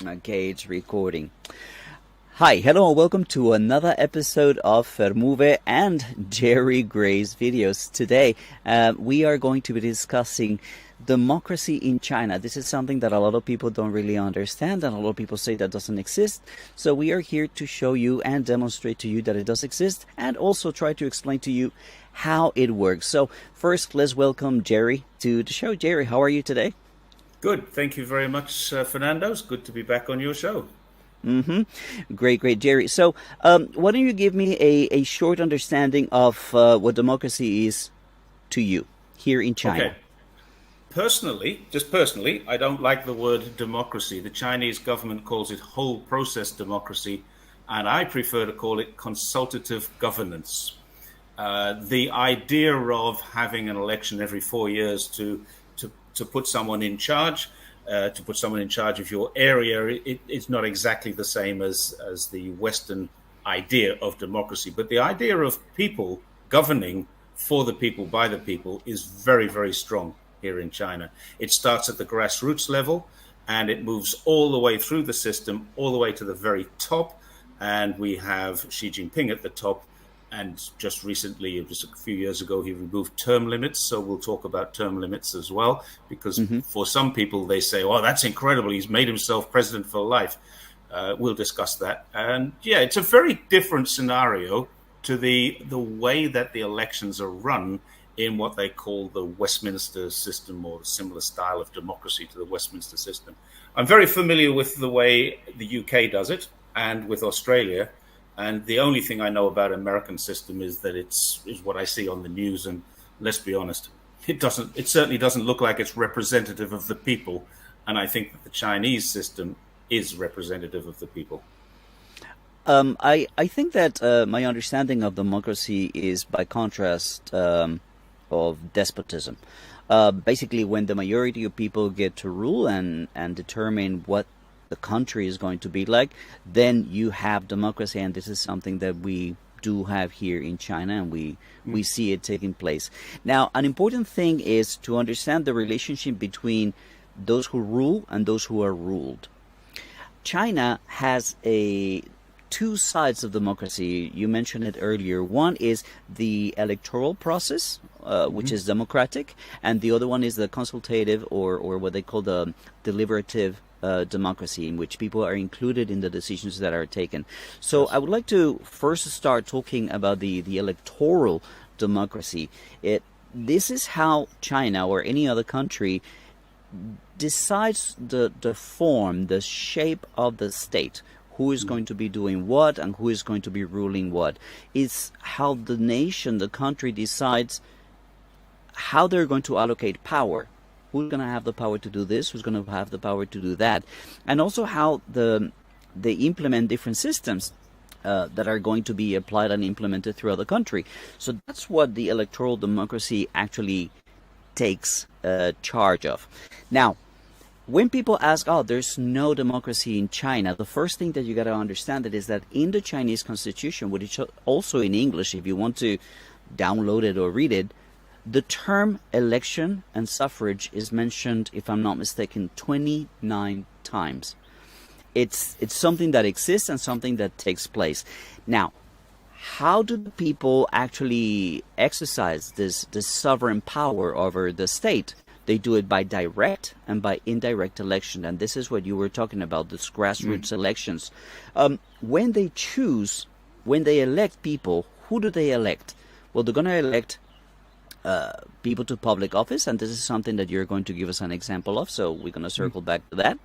Okay, it's recording. Hi, hello, and welcome to another episode of Vermove and Jerry Gray's videos. Today, we are going to be discussing democracy in China. This is something that a lot of people don't really understand, and a lot of people say that doesn't exist. So we are here to show you and demonstrate to you that it does exist, and also try to explain to you how it works. So first, let's welcome Jerry to the show. Jerry, how are you today? Good. Thank you very much, Fernando. It's good to be back on your show. Great, Jerry. So, why don't you give me a short understanding of what democracy is to you here in China? Okay. Personally, I don't like the word democracy. The Chinese government calls it whole process democracy, and I prefer to call it consultative governance. The idea of having an election every 4 years to put someone in charge, of your area, it's not exactly the same as the Western idea of democracy. But the idea of people governing for the people, by the people, is very, very strong here in China. It starts at the grassroots level, and it moves all the way through the system, all the way to the very top. And we have Xi Jinping at the top. And just recently, just a few years ago, he removed term limits. So we'll talk about term limits as well, because for some people, they say, oh, that's incredible. He's made himself president for life. We'll discuss that. And yeah, it's a very different scenario to the way that the elections are run in what they call the Westminster system, or a similar style of democracy to the Westminster system. I'm very familiar with the way the UK does it, and with Australia. And the only thing I know about American system is that is what I see on the news. And let's be honest, it certainly doesn't look like it's representative of the people. And I think that the Chinese system is representative of the people. I think that my understanding of democracy is by contrast of despotism. Basically, when the majority of people get to rule and determine what the country is going to be like, then you have democracy, and this is something that we do have here in China, and we see it taking place. Now, an important thing is to understand the relationship between those who rule and those who are ruled. China has two sides of democracy. You mentioned it earlier. One is the electoral process, which is democratic, and the other one is the consultative, or what they call the deliberative democracy, in which people are included in the decisions that are taken. So I would like to first start talking about the electoral democracy. This is how China or any other country decides the form, the shape of the state. Who is going to be doing what and who is going to be ruling what. It's how the nation, the country, decides how they're going to allocate power. Who's going to have the power to do this? Who's going to have the power to do that? And also how they implement different systems that are going to be applied and implemented throughout the country. So that's what the electoral democracy actually takes charge of. Now, when people ask, oh, there's no democracy in China, the first thing that you got to understand is that in the Chinese constitution, which is also in English, if you want to download it or read it, the term election and suffrage is mentioned, if I'm not mistaken, 29 times. It's something that exists and something that takes place. Now, how do the people actually exercise this sovereign power over the state? They do it by direct and by indirect election, and this is what you were talking about, these grassroots elections. When they elect people, who do they elect? Well, they're going to elect people to public office, and this is something that you're going to give us an example of, so we're going to circle back to that.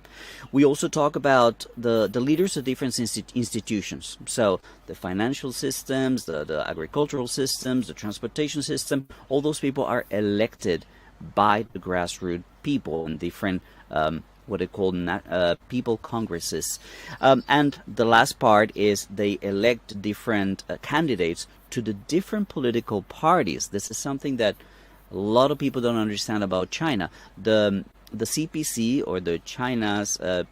We also talk about the leaders of different institutions, so the financial systems, the agricultural systems, the transportation system. All those people are elected by the grassroots people in different what they call people congresses. And the last part is they elect different candidates to the different political parties. This is something that a lot of people don't understand about China. The CPC, or the China's the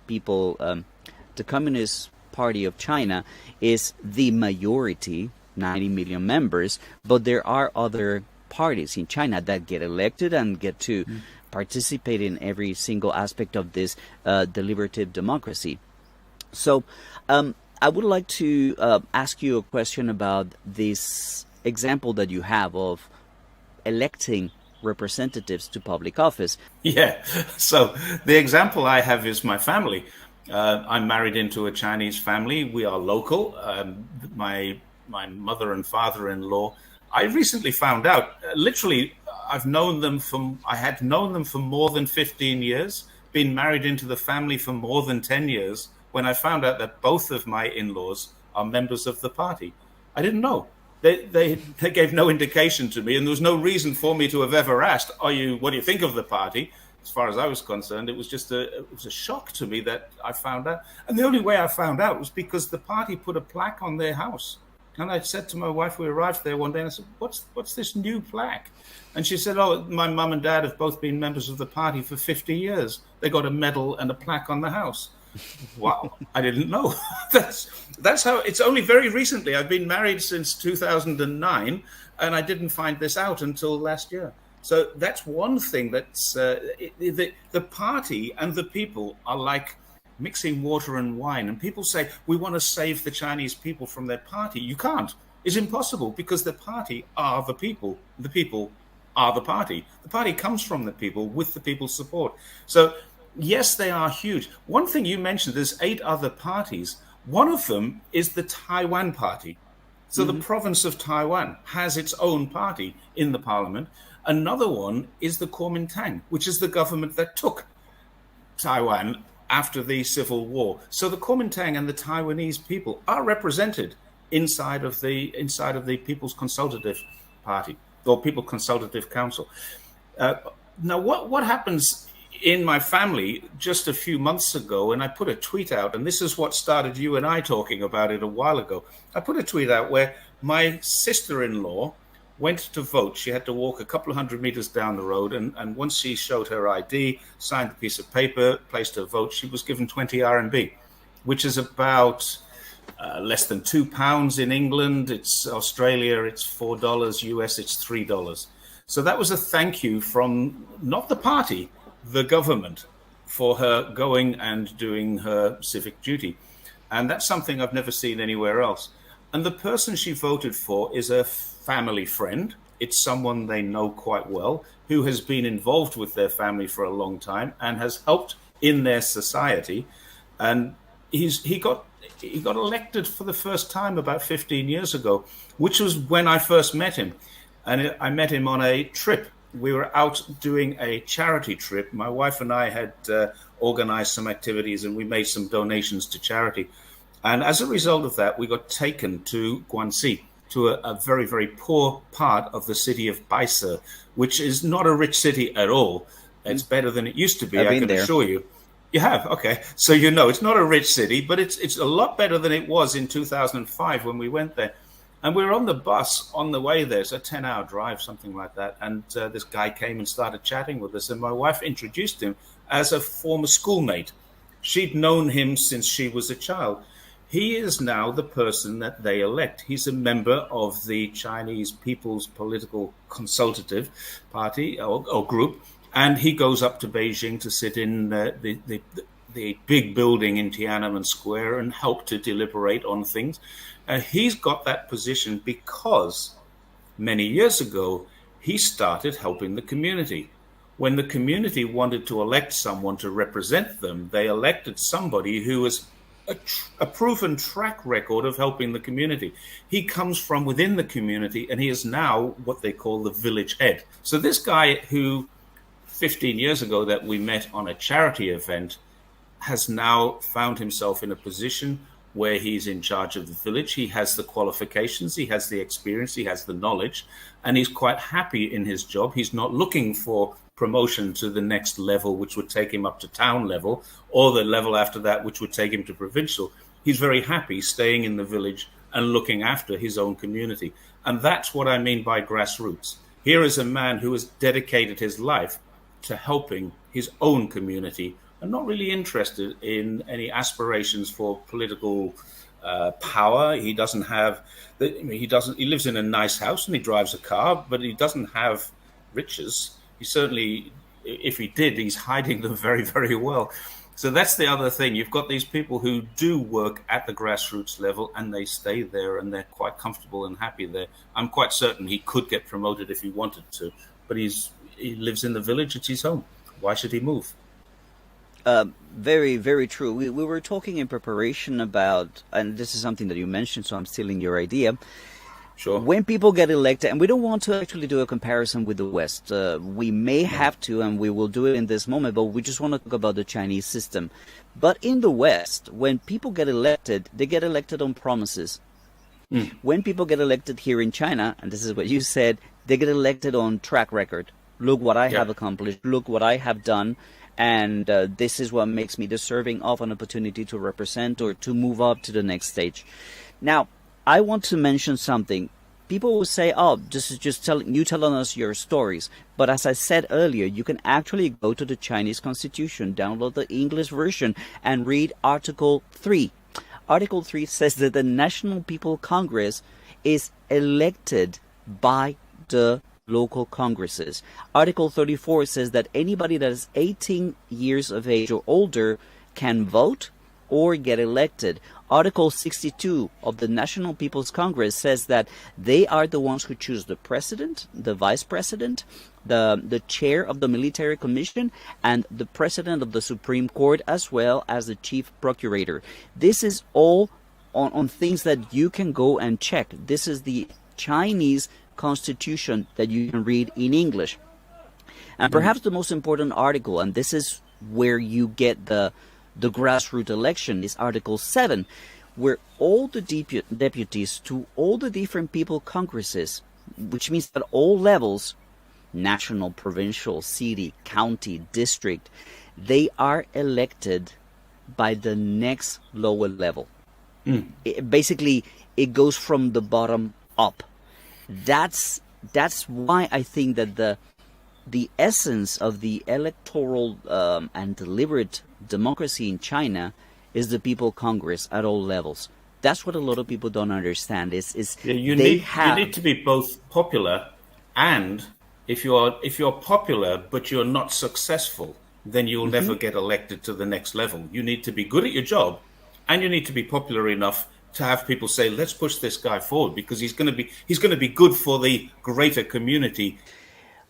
Communist Party of China, is the majority, 90 million members, but there are other parties in China that get elected and get to participate in every single aspect of this deliberative democracy. So, I would like to ask you a question about this example that you have of electing representatives to public office. Yeah. So the example I have is my family. I'm married into a Chinese family. We are local. My mother and father-in-law. I recently found out. Literally, I had known them for more than 15 years. Been married into the family for more than 10 years. When I found out that both of my in-laws are members of the party, I didn't know. They gave no indication to me, and there was no reason for me to have ever asked, what do you think of the party? As far as I was concerned, it was a shock to me that I found out. And the only way I found out was because the party put a plaque on their house. And I said to my wife, we arrived there one day, and I said, what's this new plaque? And she said, oh, my mum and dad have both been members of the party for 50 years. They got a medal and a plaque on the house. Wow, I didn't know. That's how. It's only very recently. I've been married since 2009, and I didn't find this out until last year. So that's one thing. The party and the people are like mixing water and wine. And people say, we want to save the Chinese people from their party. You can't. It's impossible, because the party are the people. The people are the party. The party comes from the people with the people's support. So yes, they are huge. One thing you mentioned, there's 8 other parties. One of them is the Taiwan party. So the province of Taiwan has its own party in the parliament. Another one is the Kuomintang, which is the government that took Taiwan after the Civil War. So the Kuomintang and the Taiwanese people are represented inside of the People's Consultative Party, or People Consultative Council. Now, what happens in my family just a few months ago, and I put a tweet out, and this is what started you and I talking about it a while ago. I put a tweet out where my sister-in-law went to vote. She had to walk a couple of 100 meters down the road, and once she showed her ID, signed a piece of paper, placed her vote, she was given 20 RMB, which is about less than £2 in England. It's Australia, it's $4. US, it's $3. So that was a thank you from not the party, the government, for her going and doing her civic duty. And that's something I've never seen anywhere else. And the person she voted for is a family friend. It's someone they know quite well, who has been involved with their family for a long time and has helped in their society. And he got elected for the first time about 15 years ago, which was when I first met him. And I met him on a trip. We were out doing a charity trip. My wife and I had organized some activities, and we made some donations to charity. And as a result of that, we got taken to Guangxi, to a very, very poor part of the city of Baise, which is not a rich city at all. It's better than it used to be, I can assure you. You have? Okay. So it's not a rich city, but it's a lot better than it was in 2005 when we went there. And we were on the bus on the way there. It's a 10-hour drive, something like that. And this guy came and started chatting with us. And my wife introduced him as a former schoolmate. She'd known him since she was a child. He is now the person that they elect. He's a member of the Chinese People's Political Consultative Party or group. And he goes up to Beijing to sit in the big building in Tiananmen Square and help to deliberate on things. He's got that position because many years ago, he started helping the community. When the community wanted to elect someone to represent them, they elected somebody who was a proven track record of helping the community. He comes from within the community, and he is now what they call the village head. So this guy who 15 years ago that we met on a charity event has now found himself in a position where he's in charge of the village. He has the qualifications, he has the experience, he has the knowledge, and he's quite happy in his job. He's not looking for promotion to the next level, which would take him up to town level, or the level after that, which would take him to provincial. He's very happy staying in the village and looking after his own community. And that's what I mean by grassroots. Here is a man who has dedicated his life to helping his own community, and not really interested in any aspirations for political power. He doesn't have. He lives in a nice house and he drives a car, but he doesn't have riches. He certainly, if he did, he's hiding them very, very well. So that's the other thing. You've got these people who do work at the grassroots level and they stay there and they're quite comfortable and happy there. I'm quite certain he could get promoted if he wanted to, but he lives in the village. It's his home. Why should he move? Very, very true. We were talking in preparation about, and this is something that you mentioned, so I'm stealing your idea. Sure. When people get elected, and we don't want to actually do a comparison with the West. We may have to, and we will do it in this moment, but we just want to talk about the Chinese system. But in the West, when people get elected, they get elected on promises. When people get elected here in China, and this is what you said, they get elected on track record. Look what I have accomplished. Look what I have done. And this is what makes me deserving of an opportunity to represent or to move up to the next stage. Now, I want to mention something. People will say, oh, this is just telling us your stories. But as I said earlier, you can actually go to the Chinese Constitution, download the English version, and read Article 3. Article 3 says that the National People Congress is elected by the local congresses. Article 34 says that anybody that is 18 years of age or older can vote or get elected. Article 62 of the National People's Congress says that they are the ones who choose the president, the vice president, the chair of the military commission, and the president of the Supreme Court, as well as the chief procurator. This is all on things that you can go and check. This is the Chinese Constitution that you can read in English. And perhaps the most important article, and this is where you get the grassroots election, is Article 7, where all the deputies to all the different people congresses, which means at all levels, national, provincial, city, county, district, they are elected by the next lower level. Basically, it goes from the bottom up. That's why I think that the essence of the electoral and deliberate democracy in China is the People Congress at all levels. That's what a lot of people don't understand. You need to be both popular, and if you're popular but you're not successful, then you'll never get elected to the next level. You need to be good at your job, and you need to be popular enough to have people say, let's push this guy forward because he's going to be good for the greater community.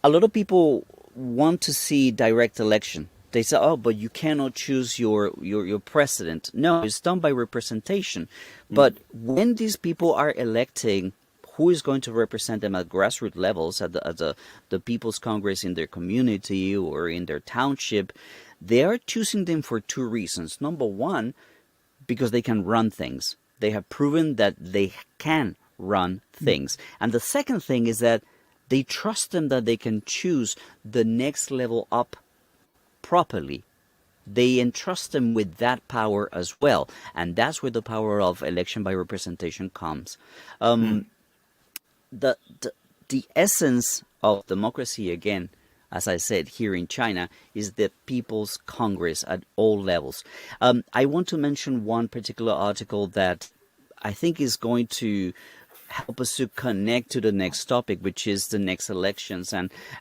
A lot of people want to see direct election. They say, oh, but you cannot choose your president. No, it's done by representation. But when these people are electing who is going to represent them at grassroots levels, at the People's Congress in their community or in their township, they are choosing them for two reasons. Number one, because they can run things. They have proven that they can run things. And the second thing is that they trust them that they can choose the next level up properly. They entrust them with that power as well. And that's where the power of election by representation comes. The essence of democracy, again, as I said, here in China, is the People's Congress at all levels. I want to mention one particular article that I think is going to help us to connect to the next topic, which is the next elections,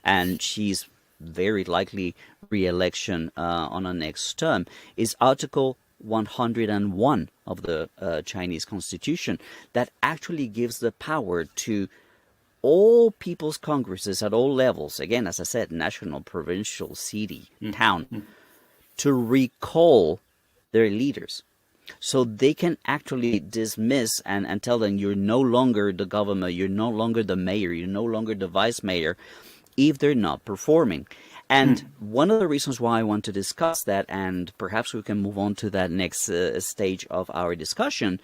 and she's very likely re-election on a next term, is Article 101 of the Chinese Constitution that actually gives the power to all people's congresses at all levels, again, as I said, national, provincial, city, town, to recall their leaders. So they can actually dismiss and tell them you're no longer the governor, you're no longer the mayor, you're no longer the vice mayor, if they're not performing. And one of the reasons why I want to discuss that, and perhaps we can move on to that next stage of our discussion,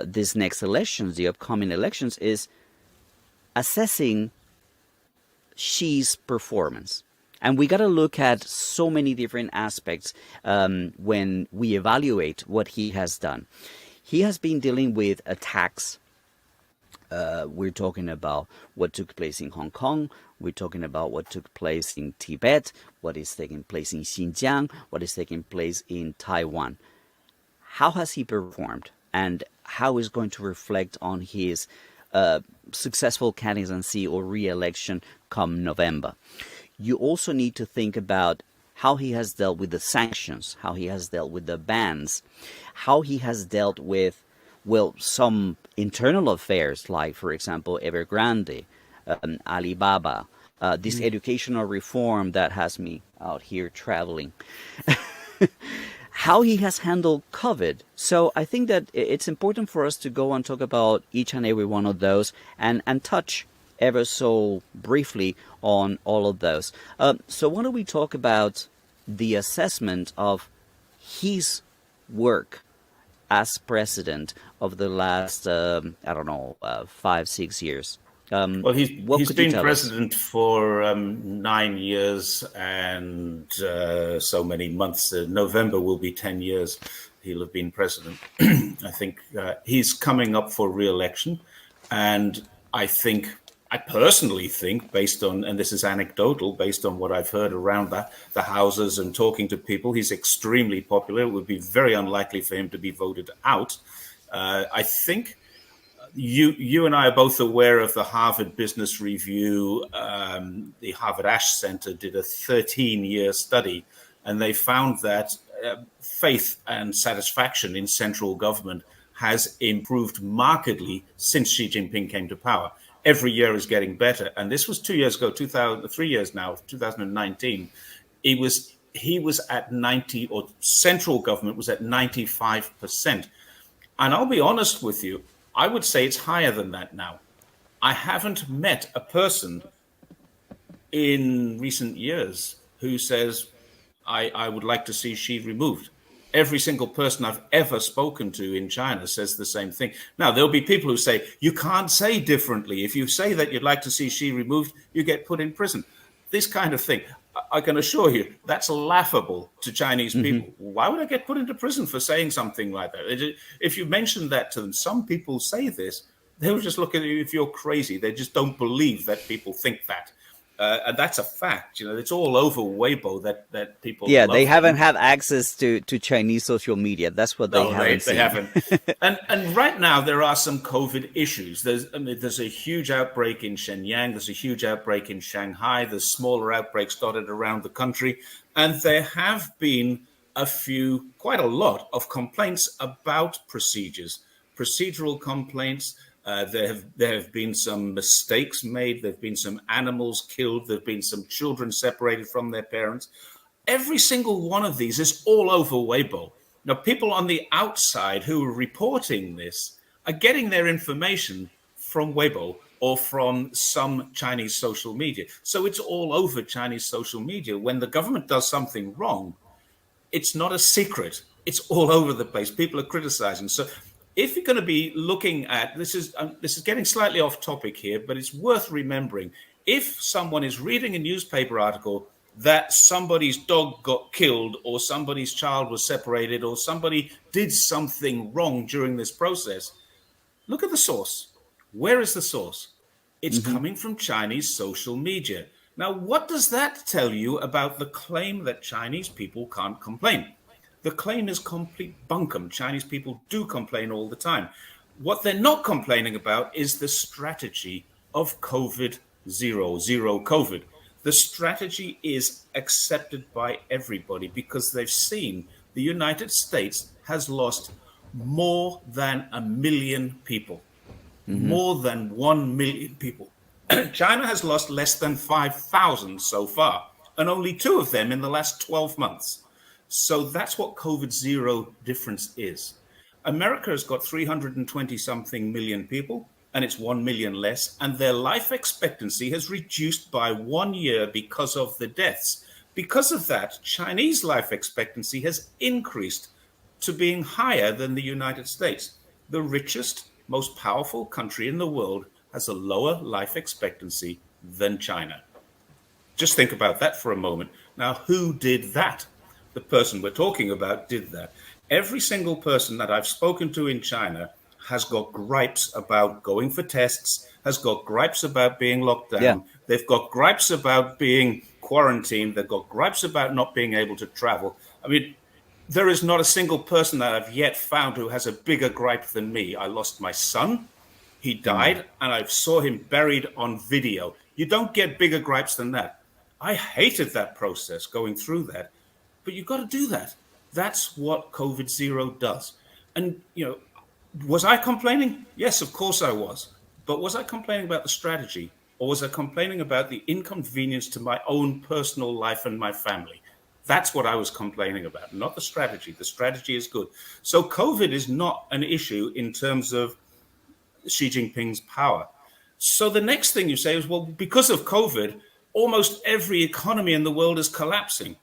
this next elections, the upcoming elections, is assessing Xi's performance. And we got to look at so many different aspects when we evaluate what he has done. He has been dealing with attacks. We're talking about what took place in Hong Kong. We're talking about what took place in Tibet, what is taking place in Xinjiang, what is taking place in Taiwan. How has he performed? And how is going to reflect on his successful candidacy or re-election come November? You also need to think about how he has dealt with the sanctions, how he has dealt with the bans, how he has dealt with, well, some internal affairs, like, for example, Evergrande, Alibaba, this educational reform that has me out here traveling, how he has handled COVID. So I think that it's important for us to go and talk about each and every one of those and touch ever so briefly on all of those. So why don't we talk about the assessment of his work as president of the last, 5, 6 years? Well, what he's could you been tell us? president for 9 years and so many months. November will be 10 years he'll have been president. I think he's coming up for re-election, and I personally think, based on, and this is anecdotal, based on what I've heard around the houses and talking to people, he's extremely popular. It would be very unlikely for him to be voted out. I think you and I are both aware of the Harvard Business Review. The Harvard Ash Center did a 13-year study, and they found that faith and satisfaction in central government has improved markedly since Xi Jinping came to power. Every year is getting better. And this was 2 years ago, 3 years now, 2019. He was at 90, or central government was at 95%. And I'll be honest with you, I would say it's higher than that now. I haven't met a person in recent years who says, I would like to see Xi removed. Every single person I've ever spoken to in China says the same thing. Now, there'll be people who say, you can't say differently. If you say that you'd like to see Xi removed, you get put in prison. This kind of thing. I can assure you, that's laughable to Chinese people. Why would I get put into prison for saying something like that? If you mention that to them, some people say this, they'll just look at you if you're crazy. They just don't believe that people think that. And that's a fact. It's all over Weibo that people. Yeah, love they haven't them. had access to Chinese social media. That's what they haven't seen. They haven't. And right now there are some COVID issues. There's a huge outbreak in Shenyang. There's a huge outbreak in Shanghai. There's smaller outbreaks dotted around the country, and there have been quite a lot of complaints about procedural complaints. There have been some mistakes made. There have been some animals killed. There have been some children separated from their parents. Every single one of these is all over Weibo. Now, people on the outside who are reporting this are getting their information from Weibo or from some Chinese social media. So it's all over Chinese social media. When the government does something wrong, it's not a secret. It's all over the place. People are criticizing. So if you're going to be looking at this is getting slightly off topic here, but it's worth remembering. If someone is reading a newspaper article that somebody's dog got killed or somebody's child was separated or somebody did something wrong during this process, look at the source. Where is the source? It's coming from Chinese social media. Now, what does that tell you about the claim that Chinese people can't complain? The claim is complete bunkum. Chinese people do complain all the time. What they're not complaining about is the strategy of zero COVID. The strategy is accepted by everybody because they've seen the United States has lost more than 1 million people. More than 1 million people. China has lost less than 5,000 so far, and only 2 of them in the last 12 months. So that's what COVID zero difference is. America has got 320 something million people, and it's 1 million less, and their life expectancy has reduced by 1 year because of the deaths. Because of that, Chinese life expectancy has increased to being higher than the United States. The richest, most powerful country in the world has a lower life expectancy than China. Just think about that for a moment. Now, who did that? The person we're talking about did that. Every single person that I've spoken to in China has got gripes about going for tests, has got gripes about being locked down. Yeah. They've got gripes about being quarantined. They've got gripes about not being able to travel. I mean, there is not a single person that I've yet found who has a bigger gripe than me. I lost my son. He died, and I saw him buried on video. You don't get bigger gripes than that. I hated that process, going through that. But you've got to do that. That's what COVID zero does. And, was I complaining? Yes, of course I was. But was I complaining about the strategy, or was I complaining about the inconvenience to my own personal life and my family? That's what I was complaining about, not the strategy. The strategy is good. So COVID is not an issue in terms of Xi Jinping's power. So the next thing you say is, well, because of COVID, almost every economy in the world is collapsing.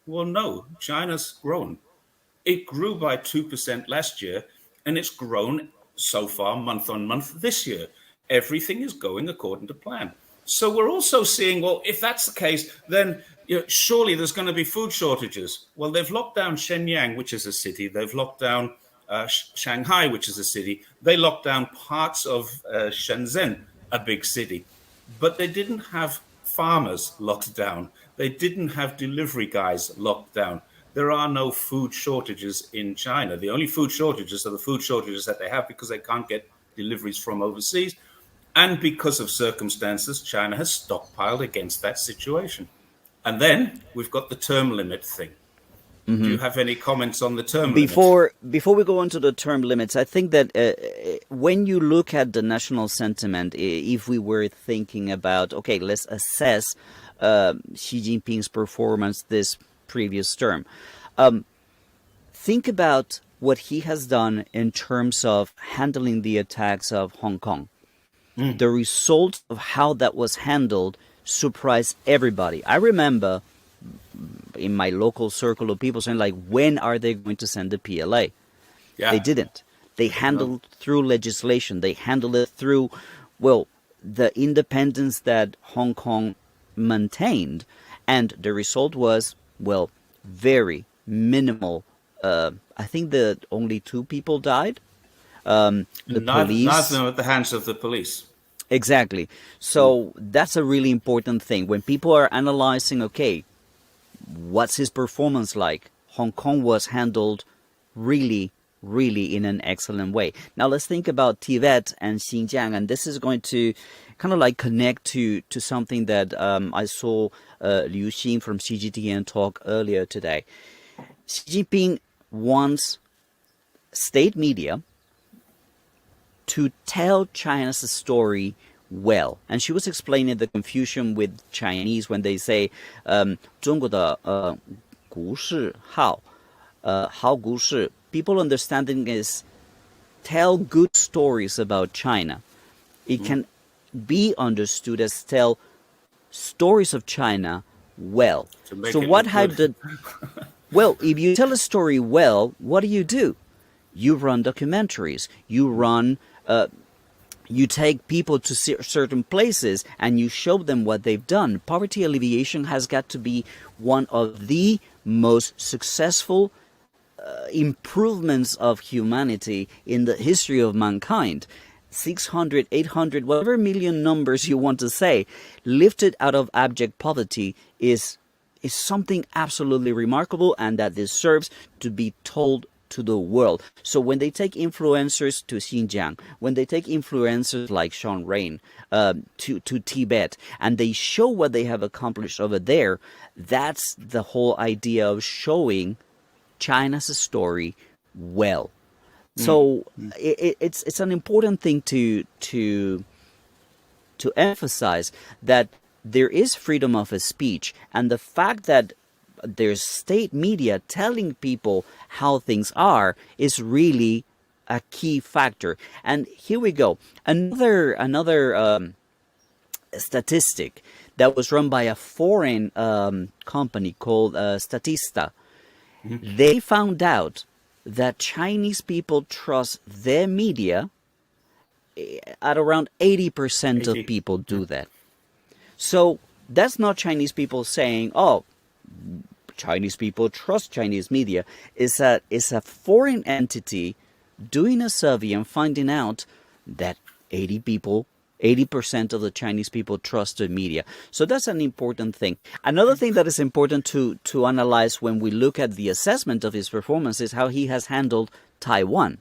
Well, no, China's grown. It grew by 2% last year, and it's grown so far month on month this year. Everything is going according to plan. So we're also seeing, well, if that's the case, then surely there's going to be food shortages. Well, they've locked down Shenyang, which is a city. They've locked down Shanghai, which is a city. They locked down parts of Shenzhen, a big city. But they didn't have farmers locked down. They didn't have delivery guys locked down. There are no food shortages in China. The only food shortages are the food shortages that they have because they can't get deliveries from overseas. And because of circumstances, China has stockpiled against that situation. And then we've got the term limit thing. Mm-hmm. Do you have any comments on the term limits? Before we go into the term limits, I think that when you look at the national sentiment, if we were thinking about, okay, let's assess Xi Jinping's performance this previous term, think about what he has done in terms of handling the attacks of Hong Kong. The result of how that was handled surprised everybody. I remember in my local circle of people saying, like, when are they going to send the PLA? Yeah. They didn't. They handled through legislation. They handled it through, well, the independence that Hong Kong maintained. And the result was, well, very minimal. I think that only 2 people died. The police. None of them at the hands of the police. Exactly. So that's a really important thing. When people are analyzing, okay, what's his performance like? Hong Kong was handled really, really in an excellent way. Now let's think about Tibet and Xinjiang, and this is going to kind of like connect to something that I saw Liu Xin from CGTN talk earlier today. Xi Jinping wants state media to tell China's story well. And she was explaining the confusion with Chinese when they say 中国的股市好股市. People understanding is tell good stories about China. It can be understood as tell stories of China well. So what have the well, if you tell a story well, what do? You run documentaries. You take people to certain places and you show them what they've done. Poverty alleviation has got to be one of the most successful improvements of humanity in the history of mankind. 600, 800, whatever million numbers you want to say, lifted out of abject poverty is something absolutely remarkable and that deserves to be told to the world. So when they take influencers to Xinjiang, when they take influencers like Sean Rain to Tibet, and they show what they have accomplished over there, that's the whole idea of showing China's story well. So it's an important thing to emphasize that there is freedom of speech, and the fact that there's state media telling people how things are is really a key factor. And here we go. Another statistic that was run by a foreign company called Statista. They found out that Chinese people trust their media at around 80% of people do that. So that's not Chinese people saying, oh, Chinese people trust Chinese media. It's a foreign entity doing a survey and finding out that 80% of the Chinese people trust the media. So that's an important thing. Another thing that is important to analyze when we look at the assessment of his performance is how he has handled Taiwan.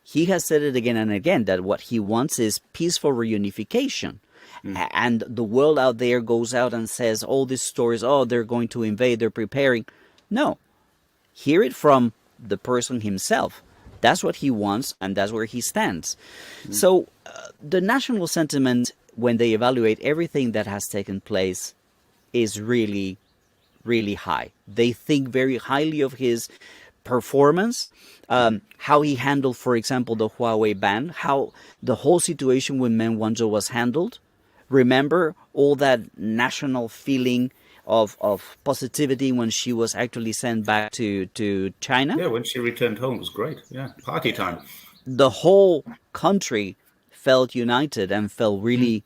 He has said it again and again that what he wants is peaceful reunification. And the world out there goes out and says all these stories, oh, they're going to invade, they're preparing. No, Hear it from the person himself. That's what he wants, and that's where he stands. So, the national sentiment, when they evaluate everything that has taken place, is really, really high. They think very highly of his performance, how he handled, for example, the Huawei ban, how the whole situation with Meng Wanzhou was handled. Remember all that national feeling of positivity when she was actually sent back to China? Yeah, when she returned home, it was great. Yeah, party time. The whole country felt united and felt really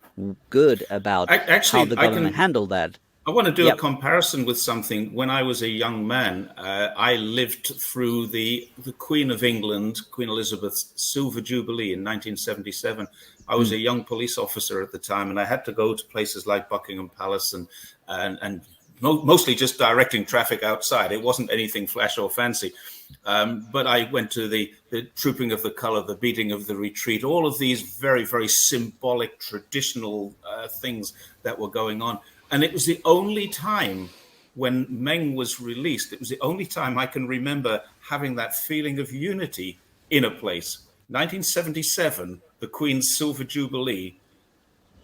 good about how Actually, the government handled that. I want to do a Yep. comparison with something. When I was a young man, I lived through the Queen of England, Queen Elizabeth's Silver Jubilee in 1977. I was a young police officer at the time, and I had to go to places like Buckingham Palace and mostly just directing traffic outside. It wasn't anything flash or fancy. But I went to the Trooping of the Colour, the Beating of the Retreat, all of these very, very symbolic, traditional things that were going on. And it was the only time when Meng was released, it was the only time I can remember having that feeling of unity in a place. 1977, the Queen's Silver Jubilee,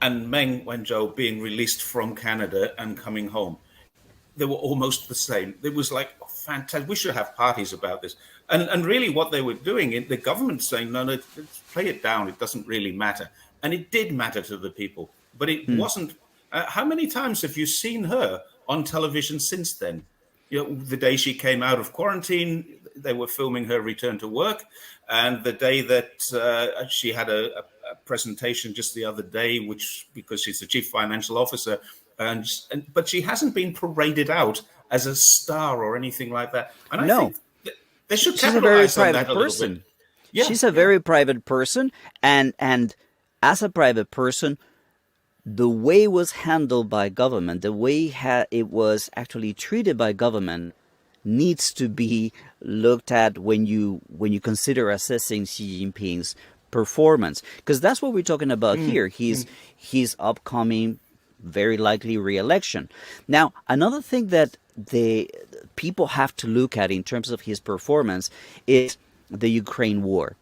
and Meng Wanzhou being released from Canada and coming home. They were almost the same. It was like, oh, fantastic. We should have parties about this. And really what they were doing, the government saying, no, let's play it down. It doesn't really matter. And it did matter to the people. But it wasn't. How many times have you seen her on television since then? You know, the day she came out of quarantine, they were filming her return to work. And the day that she had a presentation just the other day, which because she's the chief financial officer, but she hasn't been paraded out as a star or anything like that. And I No, think they should she's a very capitalize on that private a little bit. person. Yeah, She's a yeah. very private person, and as a private person, the way it was handled by government, the way it was actually treated by government, needs to be looked at when you consider assessing Xi Jinping's performance, because that's what we're talking about here. His upcoming, very likely re-election. Now, another thing that the people have to look at in terms of his performance is the Ukraine war,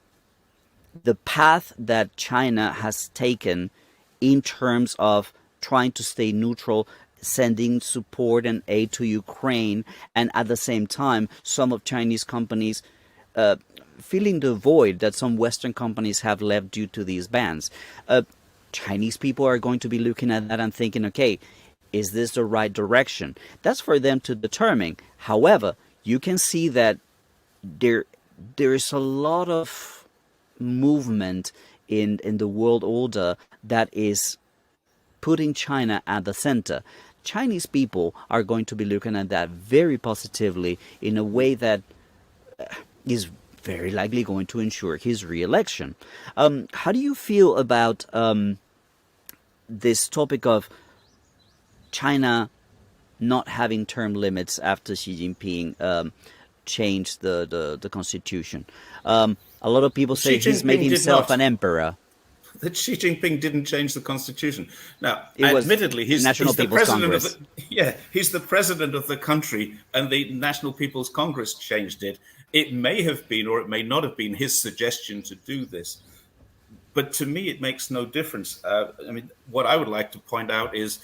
the path that China has taken in terms of trying to stay neutral, sending support and aid to Ukraine, and at the same time, some of Chinese companies filling the void that some Western companies have left due to these bans. Chinese people are going to be looking at that and thinking, okay, is this the right direction? That's for them to determine. However, you can see that there is a lot of movement in the world order that is putting China at the center. Chinese people are going to be looking at that very positively in a way that is very likely going to ensure his re-election. How do you feel about this topic of China not having term limits after Xi Jinping changed the constitution? A lot of people say he's made himself an emperor. That Xi Jinping didn't change the constitution. Now, It was admittedly, he's National the People's president Congress. of he's the president of the country, and the National People's Congress changed it. It may have been, or it may not have been, his suggestion to do this. But to me, it makes no difference. I mean, what I would like to point out is,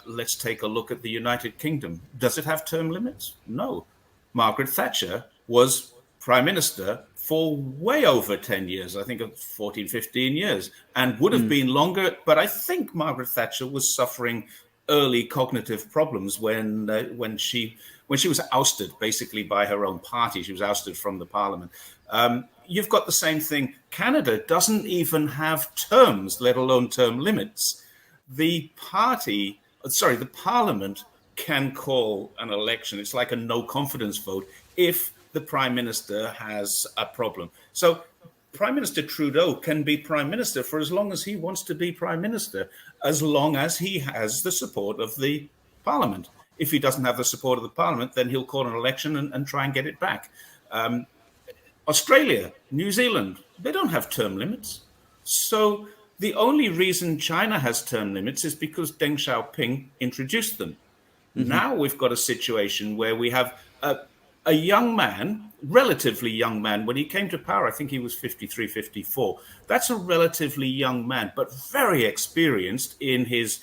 let's take a look at the United Kingdom. Does it have term limits? No. Margaret Thatcher was prime minister for way over 10 years, I think 14, 15 years, and would have been longer. But I think Margaret Thatcher was suffering early cognitive problems when she was ousted basically by her own party. She was ousted from the parliament. You've got the same thing. Canada doesn't even have terms, let alone term limits. The parliament can call an election. It's like a no confidence vote if the prime minister has a problem. So Prime Minister Trudeau can be prime minister for as long as he wants to be prime minister, as long as he has the support of the parliament. If he doesn't have the support of the parliament, then he'll call an election and try and get it back. Australia, New Zealand, they don't have term limits. So the only reason China has term limits is because Deng Xiaoping introduced them. Now we've got a situation where we have a a young man, relatively young man, when he came to power, I think he was 53, 54. That's a relatively young man, but very experienced in his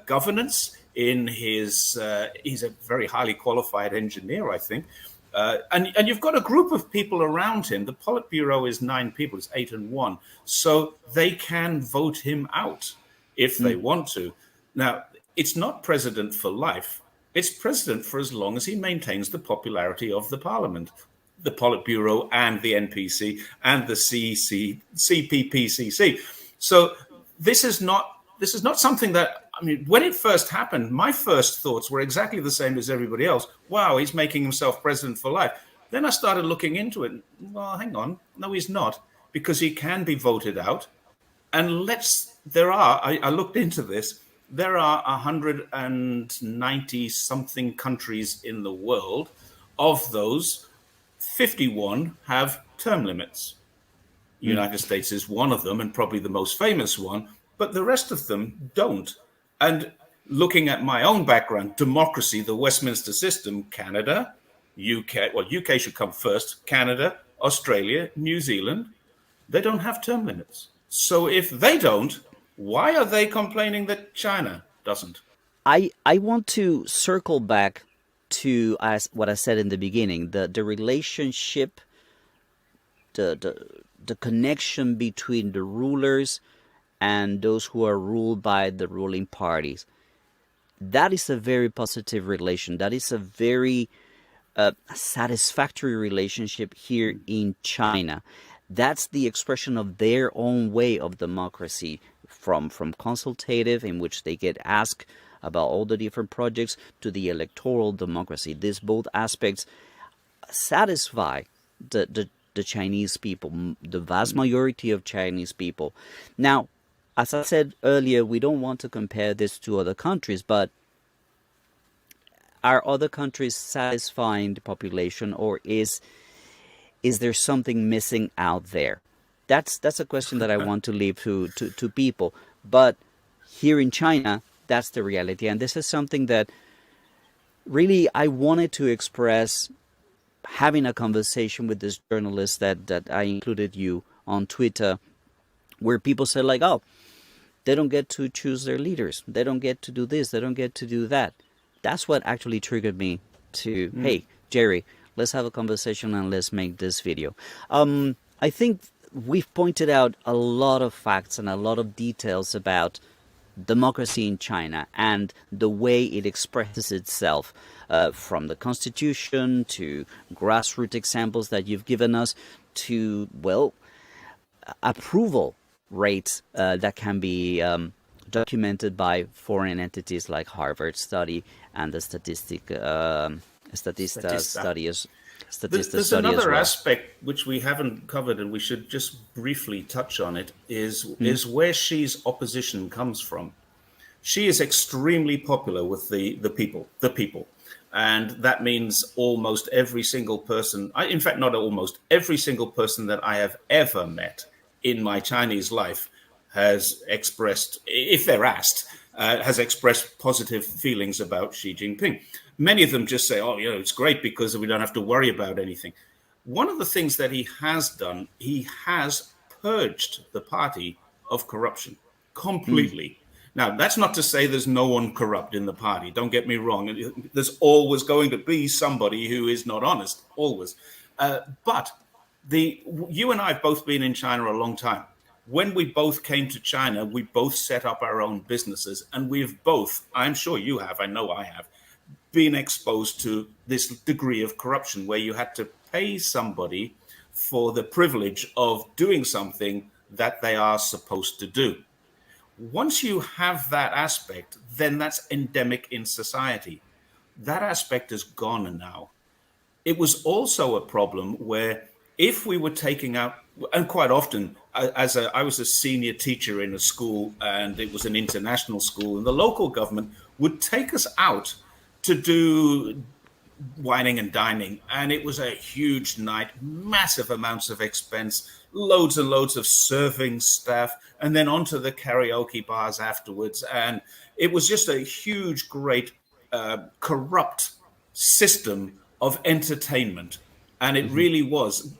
governance, in his, he's a very highly qualified engineer, I think. And you've got a group of people around him. The Politburo is 9 people, it's 8 and 1. So they can vote him out if they want to. Now, it's not president for life. It's president for as long as he maintains the popularity of the parliament, the Politburo and the NPC and the CPPCC. So this is not something that, I mean, when it first happened, my first thoughts were exactly the same as everybody else. Wow, he's making himself president for life. Then I started looking into it. Well, hang on. No, he's not, because he can be voted out. And I looked into this. There are 190 something countries in the world. Of those, 51 have term limits. United States is one of them, and probably the most famous one, but the rest of them don't. And looking at my own background, democracy, the Westminster system, Canada, UK, well, UK should come first, Canada, Australia, New Zealand, they don't have term limits. So if they don't, why are they complaining that China doesn't? I want to circle back to what I said in the beginning, the relationship, the connection between the rulers and those who are ruled by the ruling parties. That is a very positive relation. That is a very satisfactory relationship here in China. That's the expression of their own way of democracy, from consultative, in which they get asked about all the different projects, to the electoral democracy. These both aspects satisfy the Chinese people, the vast majority of Chinese people. Now, as I said earlier, we don't want to compare this to other countries, but are other countries satisfying the population, or is there something missing out there? That's a question that I want to leave to people. But here in China, that's the reality. And this is something that really I wanted to express, having a conversation with this journalist that I included you on Twitter, where people say like, oh, they don't get to choose their leaders. They don't get to do this. They don't get to do that. That's what actually triggered me to, hey, Jerry, let's have a conversation and let's make this video. I think we've pointed out a lot of facts and a lot of details about democracy in China and the way it expresses itself, from the constitution to grassroots examples that you've given us to, well, approval rates that can be documented by foreign entities like Harvard study and the Statista study as There's another aspect which we haven't covered, and we should just briefly touch on it, is where Xis opposition comes from. She is extremely popular with the people. And that means almost every single person, in fact, not almost, every single person that I have ever met in my Chinese life has expressed, if they're asked, has expressed positive feelings about Xi Jinping. Many of them just say, oh, it's great because we don't have to worry about anything. One of the things that he has done, he has purged the party of corruption completely. Now, that's not to say there's no one corrupt in the party. Don't get me wrong. There's always going to be somebody who is not honest, always. But you and I have both been in China a long time. When we both came to China, we both set up our own businesses, and we've both, I'm sure you have, I know I have, been exposed to this degree of corruption where you had to pay somebody for the privilege of doing something that they are supposed to do. Once you have that aspect, then that's endemic in society. That aspect is gone now. It was also a problem where if we were taking out, and quite often, I was a senior teacher in a school, and it was an international school, and the local government would take us out to do wining and dining. And it was a huge night, massive amounts of expense, loads and loads of serving staff, and then onto the karaoke bars afterwards. And it was just a huge, great, corrupt system of entertainment. And it really was,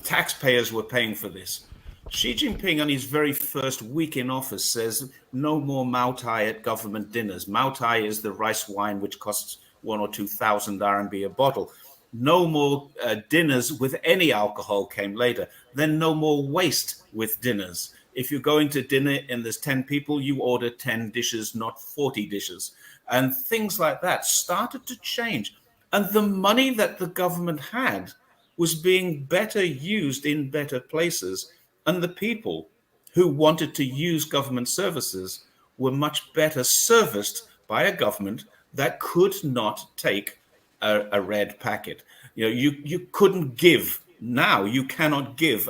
taxpayers were paying for this. Xi Jinping, on his very first week in office, says no more Mao Tai at government dinners. Mao Tai is the rice wine which costs 1 or 2,000 RMB a bottle. No more dinners with any alcohol came later. Then no more waste with dinners. If you're going to dinner and there's 10 people, you order 10 dishes, not 40 dishes. And things like that started to change. And the money that the government had was being better used in better places. And the people who wanted to use government services were much better serviced by a government that could not take a red packet. You couldn't give. Now you cannot give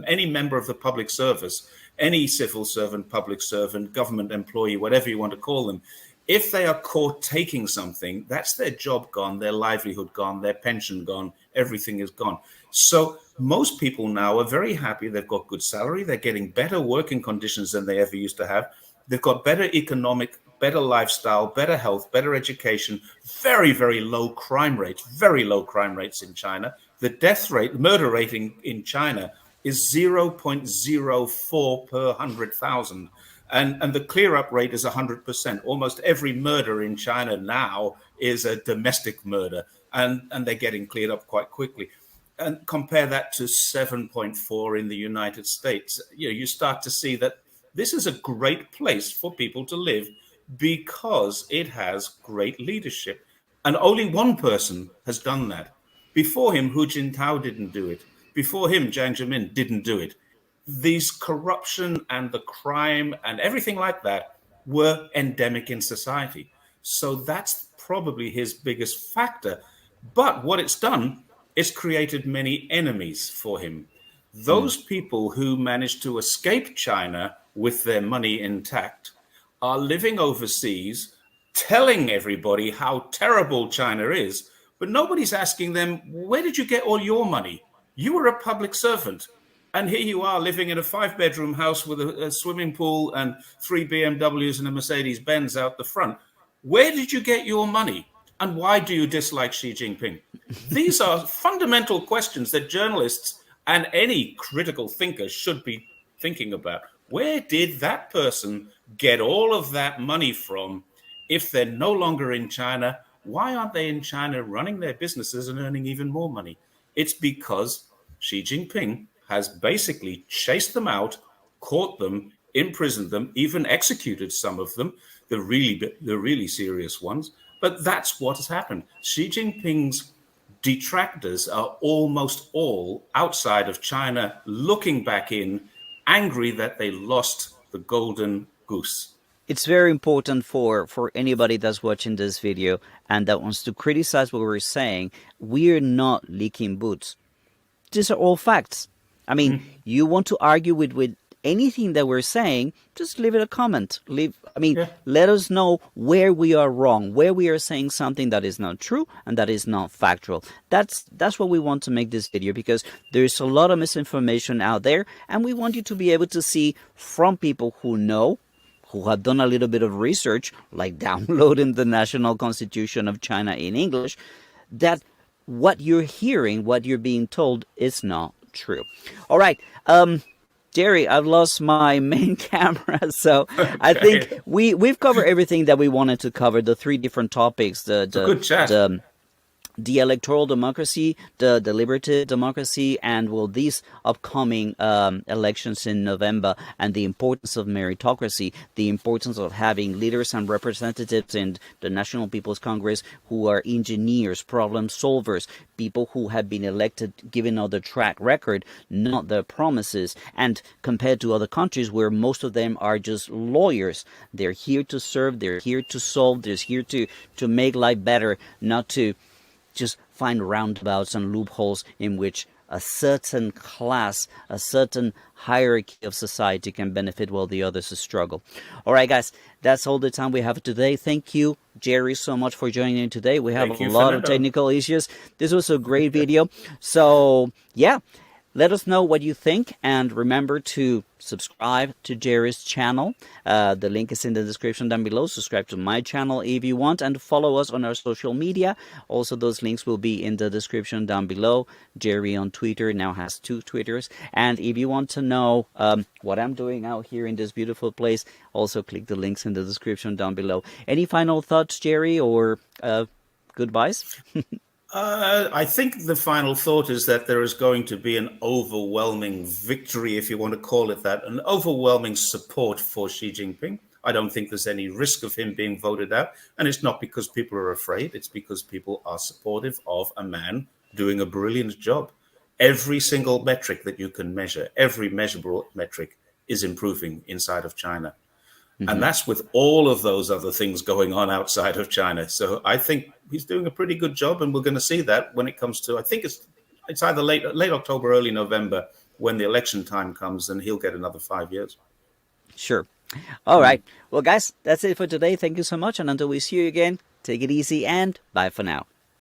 any member of the public service, any civil servant, public servant, government employee, whatever you want to call them. If they are caught taking something, that's their job gone, their livelihood gone, their pension gone, everything is gone. So most people now are very happy. They've got good salary. They're getting better working conditions than they ever used to have. They've got better economic, better lifestyle, better health, better education, very, very low crime rates in China. The death rate, murder rate in China is 0.04 per 100,000. And the clear-up rate is 100%. Almost every murder in China now is a domestic murder, and they're getting cleared up quite quickly. And compare that to 7.4 in the United States. You start to see that this is a great place for people to live because it has great leadership. And only one person has done that. Before him, Hu Jintao didn't do it. Before him, Jiang Zemin didn't do it. These corruption and the crime and everything like that were endemic in society. So that's probably his biggest factor. But what it's done is created many enemies for him. Those people who managed to escape China with their money intact are living overseas, telling everybody how terrible China is, but nobody's asking them, where did you get all your money? You were a public servant. And here you are living in a 5-bedroom house with a swimming pool and 3 BMWs and a Mercedes-Benz out the front. Where did you get your money? And why do you dislike Xi Jinping? These are fundamental questions that journalists and any critical thinker should be thinking about. Where did that person get all of that money from? If they're no longer in China, why aren't they in China running their businesses and earning even more money? It's because Xi Jinping has basically chased them out, caught them, imprisoned them, even executed some of them, the really serious ones. But that's what has happened. Xi Jinping's detractors are almost all outside of China, looking back in, angry that they lost the golden goose. It's very important for anybody that's watching this video and that wants to criticize what we're saying. We're not leaking boots. These are all facts. I mean, you want to argue with anything that we're saying, just leave it a comment. Let us know where we are wrong, where we are saying something that is not true and that is not factual. That's what we want to make this video, because there's a lot of misinformation out there, and we want you to be able to see from people who know, who have done a little bit of research, like downloading the National Constitution of China in English, that what you're hearing, what you're being told is not true. All right. Jerry, I've lost my main camera, so okay. I think we've covered everything that we wanted to cover, the 3 different topics, good chat. The electoral democracy, the deliberative democracy, and these upcoming elections in November, and the importance of meritocracy, the importance of having leaders and representatives in the National People's Congress who are engineers, problem solvers, people who have been elected given out the track record, not the promises, and compared to other countries where most of them are just lawyers. They're here to serve, they're here to solve, they're here to make life better, not to just find roundabouts and loopholes in which a certain class, a certain hierarchy of society can benefit while the others struggle. All right, guys, that's all the time we have today. Thank you, Jerry, so much for joining in today. We have a lot of technical issues. This was a great video. So, yeah, Let us know what you think, and remember to subscribe to Jerry's channel. The link is in the description down below. Subscribe to my channel if you want, and follow us on our social media. Also, those links will be in the description down below. Jerry on Twitter now has 2 Twitters. And if you want to know what I'm doing out here in this beautiful place, also click the links in the description down below. Any final thoughts, Jerry, or goodbyes? I think the final thought is that there is going to be an overwhelming victory, if you want to call it that, an overwhelming support for Xi Jinping. I don't think there's any risk of him being voted out. And it's not because people are afraid. It's because people are supportive of a man doing a brilliant job. Every single metric that you can measure, every measurable metric is improving inside of China. And that's with all of those other things going on outside of China. So I think he's doing a pretty good job, and we're going to see that when it comes to, I think it's either late October, early November, when the election time comes, and he'll get another 5 years. Sure. All right. Well, guys, that's it for today. Thank you so much. And until we see you again, take it easy and bye for now.